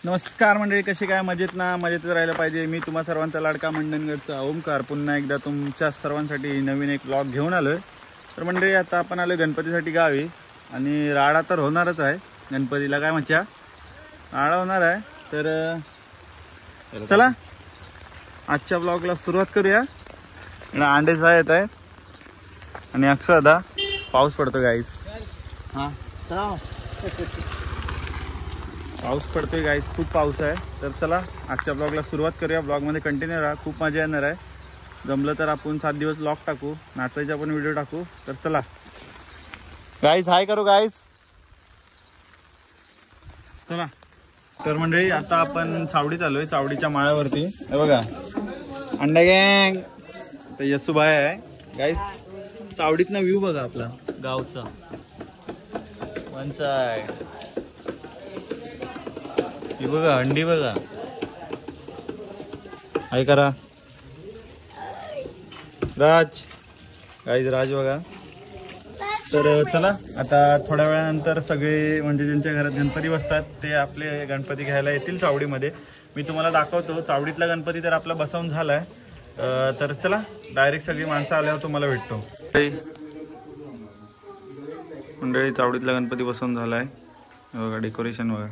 नमस्कार मंडळी, कशी काय? मजेत ना? मजेतच राहायला पाहिजे. मी तुम्हा सर्वांचा लाडका मंडणगडचा ओमकार पुन्हा एकदा तुमच्या सर्वांसाठी नवीन एक ब्लॉग घेऊन आलोय. तर मंडळी, आता आपण आलो गणपतीसाठी गावी आणि राडा तर होणारच आहे. गणपतीला काय म्हणच्या राडा होणार आहे. तर चला आजच्या ब्लॉगला सुरुवात करूया. अंडेच भाई येत आहे आणि अक्षदा पाऊस पडतो गाईस. हां चला, पाऊस पडतोय गाईस, खूप पाऊस आहे. तर चला आजच्या ब्लॉगला सुरुवात करूया. ब्लॉगमध्ये कंटिन्यू राहा, खूप मजा येणार आहे. जमलं तर आपण 7 दिवस ब्लॉग टाकू, नाचायचा पण व्हिडिओ टाकू. तर चला गाईस, हाय करू गाईस. चला तर मंडळी, आता आपण चावडीत आलोय, चावडीच्या माळ्यावरती. हे बघा अंडा गँग, तर यसूबाई आहे गाईस. चावडीतनं व्ह्यू बघा आपला गावचा. कोणचा आहे ही बघा, अंडी बघा. हाय करा राज गाईज, राज बघा. तर चला आता थोड्या वेळानंतर सगळे म्हणजे ज्यांच्या घरात गणपती बसतात ते आपले गणपती घ्यायला येतील चावडीमध्ये. मी तुम्हाला दाखवतो चावडीतला गणपती तर आपला बसवून झालाय. तर चला डायरेक्ट सगळी माणसं आल्यावर तुम्हाला भेटतो. मंडळी, चावडीतला गणपती बसवून झालाय. बघा डेकोरेशन बघा.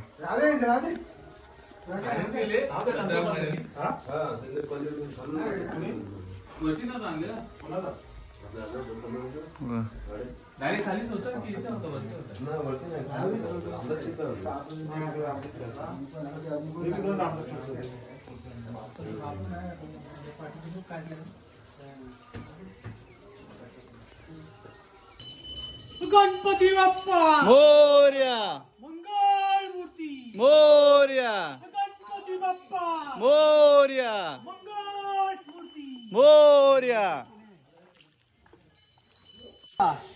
गणपती बाप्पा मोरया, मंगल मूर्ती मोरया, गणपती बाप्पा मोरया, मंगल मूर्ती मोरया,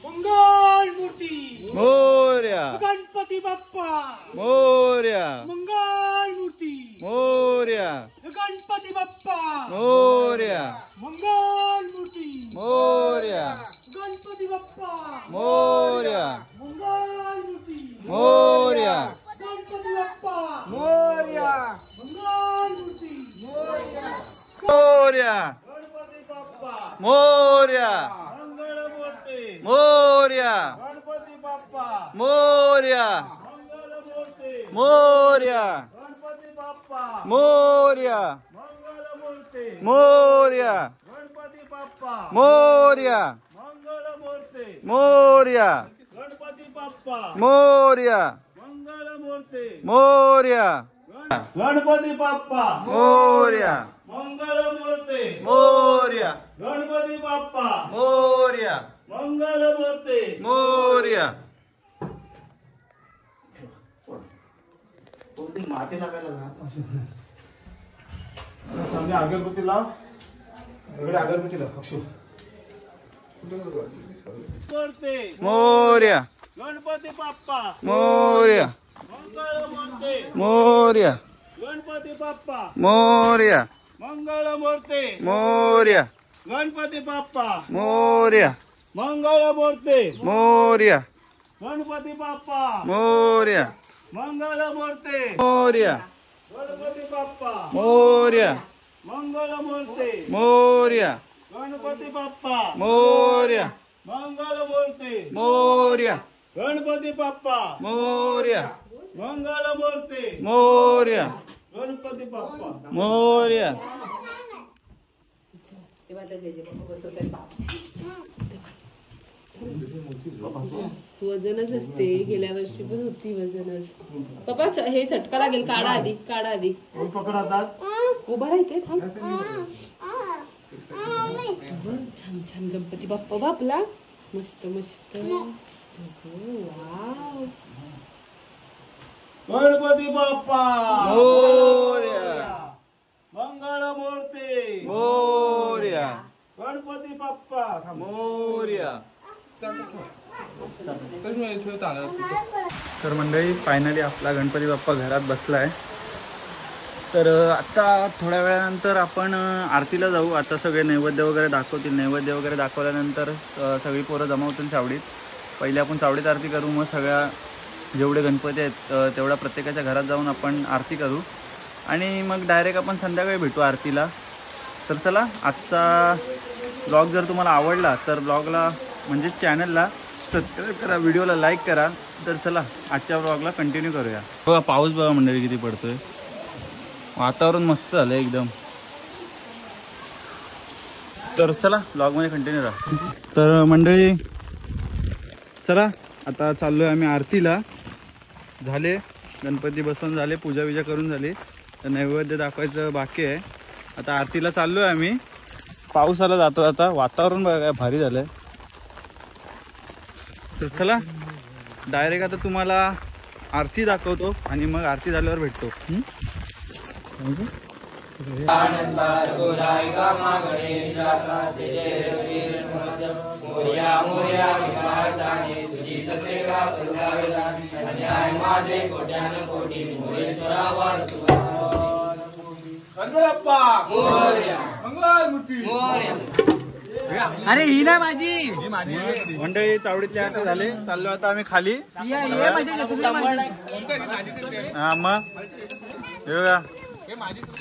मंगल मूर्ती मोरया, गणपती बाप्पा मोरया, मंगल मूर्ती मोरया, गणपती बाप्पा मोरया, मंगल मूर्ती मोरया, गणपती बाप्पा मोरया, मंगल मूर्ती मोरया, गणपती बाप्पा मोरया, मंगल मूर्ती मोरया, गणपती बाप्पा मोरया, मंगल मूर्ती मोरया, गणपती बाप्पा मोरया, मंगल मूर्ती मोरया, गणपती बाप्पा मोरया, मंगल मूर्ती मोरया, गणपती बाप्पा मोरया, मंगल मूर्ती मोरया, गणपती बाप्पा मोरया, मंगल मूर्ती मोरया, गणपती बाप्पा मोरया, मंगल मूर्ती मोरया, गणपती बाप्पा मोरया, मंगल मूर्ती मोरया. माती लागायला समजा अगरबत्ती लाव, इकडे अगरबत्ती लाव. मोरया, गणपती बाप्पा मोरया, मंगल मूर्ती मोरया, गणपती बाप्पा मोरया, मंगल मूर्ती मोरया, गणपती बाप्पा मोरया, मंगल मूर्ती मोरया, गणपती बाप्पा मोरया, मंगल मूर्ती मोरया, गणपती बाप्पा मोरया, मंगल मूर्ती मोरया, गणपती बाप्पा मोरया, मंगल मूर्ती मोरया, गणपती बाप्पा मोरया, मंगल मूर्ती मोरया, गणपती बाप्पा मोरया. वजनच असते, गेल्या वर्षी पण होती वजनच. पप्पा हे चटका लागेल, काढा आधी, काढा आधी. पकड हातात. उभा राहते, थांब. छान छान गणपती बाप्पा बापला, मस्त मस्त. वाव, गणपती बाप्पा मोरया, मंगल मूर्ती मोरया, गणपती बाप्पा मोरया. तर मंडळी, फायनली आपला गणपती बाप्पा घरात बसलाय. तर आता थोड्या वेळानंतर आपण आरतीला जाऊ. आता सगळे नैवेद्य वगैरे दाखवतील. नैवेद्य वगैरे दाखवल्यानंतर सगळी पोरं जमा होतील चावडीत. पहिले आपण चावडीत आरती करू, मग सगळ्या जेवढे गणपती आहेत तेवढ्या प्रत्येकाच्या घरात जाऊन आपण आरती करू आणि मग डायरेक्ट आपण संध्याकाळी भेटू आरतीला. तर चला, आजचा ब्लॉग जर तुम्हाला आवडला तर ब्लॉगला म्हणजे चॅनलला सबस्क्राईब करा, व्हिडिओला लाईक करा. तर चला आजच्या ब्लॉगला कंटिन्यू करूया. बघा पाऊस बघा मंडळी किती पडतोय, वातावरण मस्त झालं एकदम. तर चला ब्लॉगमध्ये कंटिन्यू राहा. तर मंडळी चला आता चाललो आहे आम्ही आरतीला. झाले गणपती बसवून झाले, पूजा विजा करून झाली, तर नैवेद्य दाखवायचं बाकी आहे. आता आरतीला चाललो आहे आम्ही. पावसाला जातो आता, वातावरण बघा काय भारी झालं आहे. तर चला डायरेक्ट आता तुम्हाला आरती दाखवतो आणि मग आरती झाल्यावर भेटतो. अरे ही ना माझी मंडळी चावडीचे आता झाले, चाललो आता आम्ही खाली. हा मग हे बघा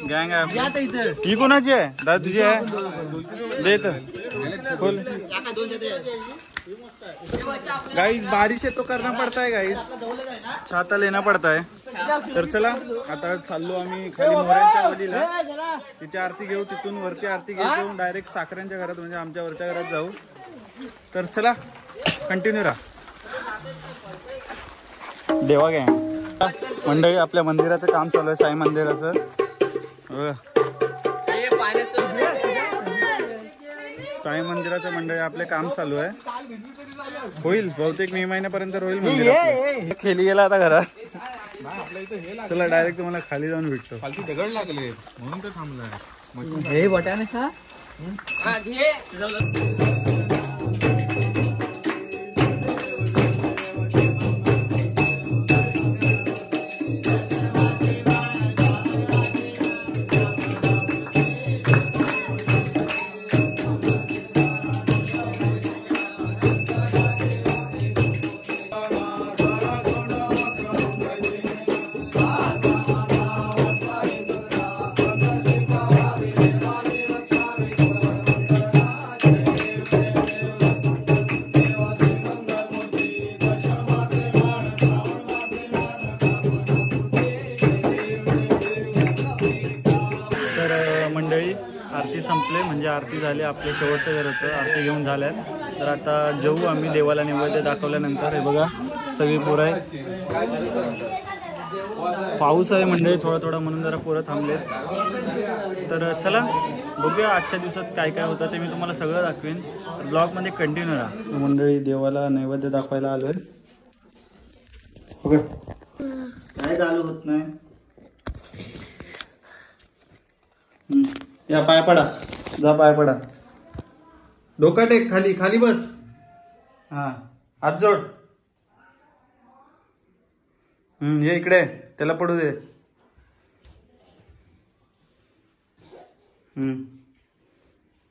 गँग आहे. ही कोणाची आहे दादा? तुझी आहे? देत खोल. गाइस बारिश है तो करना पड़ता है गाइस, छाता लेना पड़ता है. तर चला आता चाललो आम्ही खाली मोऱ्यांच्या वलीला, तिथे आरती घेऊ, तिथून वरती आरती घेऊ, डायरेक्ट साखऱ्यांच्या घरात म्हणजे आमच्या वरच्या घरात जाऊ. तर चला कंटिन्यू राहा. देवा घ्या मंडळी, आपल्या मंदिराचं काम चालू आहे, साई मंदिराचं. साई मंदिराचं मंडळी आपले काम चालू आहे. होईल बहुतेक मे महिन्यापर्यंत होईल मंदिर. खेली गेला आता घरात. चला डायरेक्ट तुम्हाला खाली जाऊन भेटतो. खालती दगड लागले म्हणून तर थांबलाय. हे बटाने खा. मंडळी आरती संपले म्हणजे आरती झाली, आपलं शेवटचं घर होतं, आरती घेऊन झाल्यात. तर आता जेवू आम्ही. देवाला नैवेद्य दाखवल्यानंतर हे बघा सगळी पोरं आहेत. पाऊस आहे मंडळी थोडा थोडा म्हणून जरा पोरं थांबलेत. तर चला बघूया आजच्या दिवसात काय काय होतं ते मी तुम्हाला सगळं दाखवेन. ब्लॉगमध्ये कंटिन्यू राहा. मंडळी देवाला नैवेद्य दाखवायला आलोय. बघा काय चालू होत नाही. या पाय पडा, जा पाय पडा, डोका टेक, खाली खाली बस. हा हात जोड. ये इकडे, त्याला पडू दे.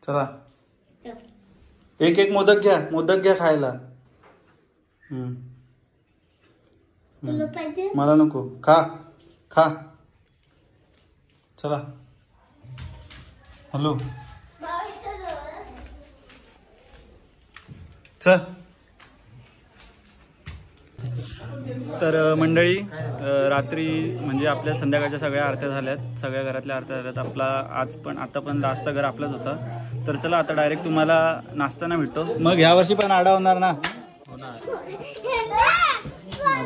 चला एक एक मोदक घ्या, मोदक घ्या खायला. मला नको, खा खा. चला हॅलो चल. तर मंडळी रात्री म्हणजे आपल्या संध्याकाळच्या सगळ्या आरत्या झाल्यात, सगळ्या घरातल्या आरत्या झाल्यात. आपला आज पण आता पण लास्टचा घर आपलाच होता. तर चला आता डायरेक्ट तुम्हाला नाश्ताना भेटतो. मग ह्या वर्षी पण आडा होणार ना?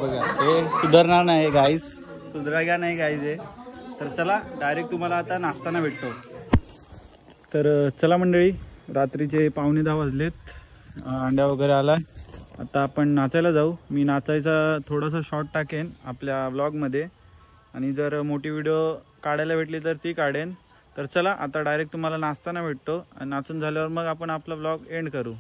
बघा हे सुधारणार नाही गाईस, सुधारायला नाही गाईज हे. तर चला डायरेक्ट तुम्हाला आता नाश्ताना भेटतो. तर चला मंडळी, रात्रीचे 9:15 वाजलेत, अंड्या वगैरे आला. आता आपण नाचायला जाऊ. मी नाचायचा थोडासा शॉर्ट टाकेन आपल्या व्लॉगमध्ये आणि जर मोठी व्हिडिओ काढायला भेटली तर ती काढेन. तर चला आता डायरेक्ट तुम्हाला नाचताना भेटतो आणि नाचून झाल्यावर मग आपण आपला व्लॉग एंड करू.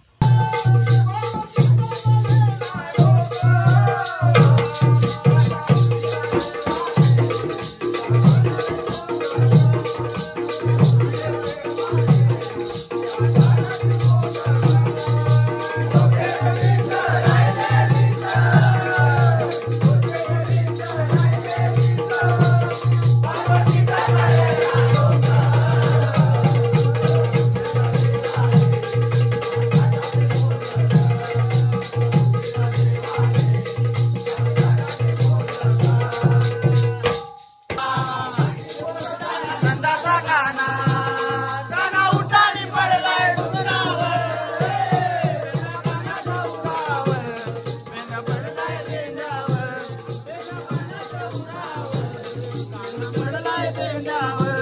पडलाय पेंड्यावर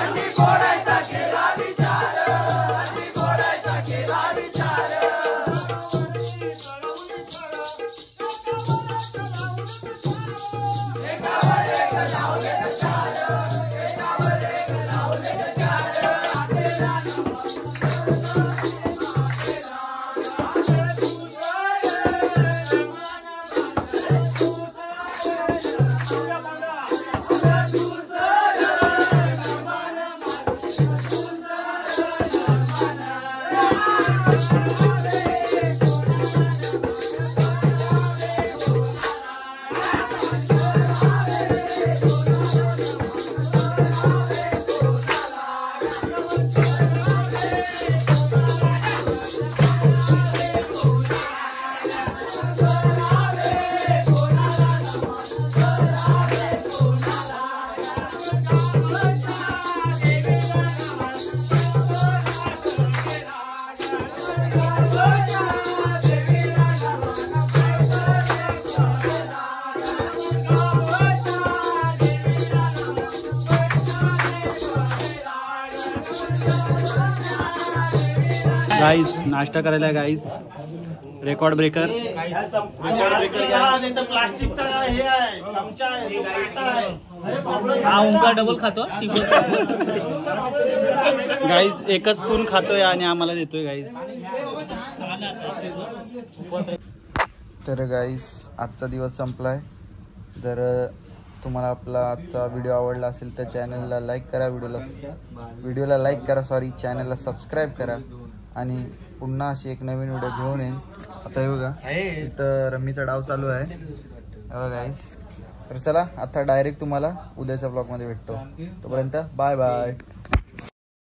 अंडी फोडायचा केला विचार अंडी फोडायचा केला विचार एकावर एक लावले चार एकावर एक लावले चार गाईस नाश्ता करायला गाईस रेकॉर्ड ब्रेकर प्लास्टिकचा हे आहे चमचा आहे हा ओंकार डबल खातो गाईस एकच पूर्ण खातोय आणि आम्हाला देतोय गाईस. तर गाईस आजचा दिवस संपलाय. जर तुम्हाला आपला आजचा व्हिडिओ आवडला असेल तर चॅनलला लाईक करा, व्हिडिओला लाईक करा चॅनलला सबस्क्राईब करा आणि पुन्हा अशी एक नवीन व्हिडिओ घेऊन येईन. आता हे बघा इथं रम्मीचा डाव चालू आहे गाईस. तर चला आता डायरेक्ट तुम्हाला उद्याच्या ब्लॉगमध्ये भेटतो. तोपर्यंत बाय बाय.